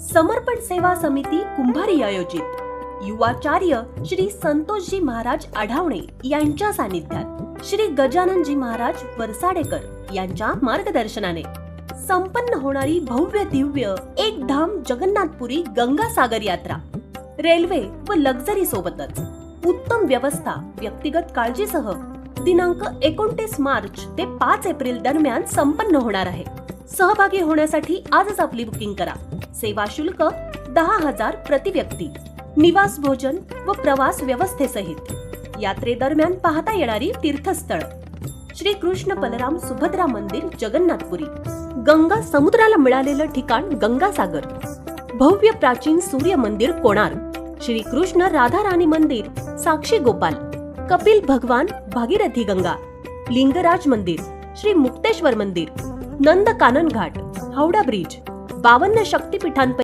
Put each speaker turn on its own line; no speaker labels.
समर्पण सेवा समिती कुंभारी आयोजित युवाचार्य श्री संतोषजी महाराज आढावणे यांच्या सानिध्यात श्री गजाननजी महाराज वरसाडेकर यांच्या मार्गदर्शनाने संपन्न होणारी भव्य दिव्य एक धाम जगन्नाथपुरी गंगासागर यात्रा रेल्वे व लक्झरी सोबतच उत्तम व्यवस्था व्यक्तिगत काळजीसह दिनांक 29 मार्च ते 5 एप्रिल दरम्यान संपन्न होणार आहे। सहभागी होण्यासाठी आजच आपली बुकिंग करा। सेवा शुल्क 10,000 प्रति व्यक्ती, निवास भोजन व प्रवास व्यवस्थेसहित। यात्रेदरम्यान पाहता येणारी तीर्थस्थळ श्री कृष्ण बलराम सुभद्रा मंदिर जगन्नाथपुरी, गंगा समुद्राला मिळालेलं ठिकाण गंगासागर, भव्य प्राचीन सूर्य मंदिर कोणार्क, श्री कृष्ण राधा राणी मंदिर साक्षी गोपाल, कपिल भगवान भागीरथी गंगा, लिंगराज मंदिर, श्री मुक्तेश्वर मंदिर, नंद कानन घाट, हावडा ब्रिज, 52 शक्तिपीठांपैकी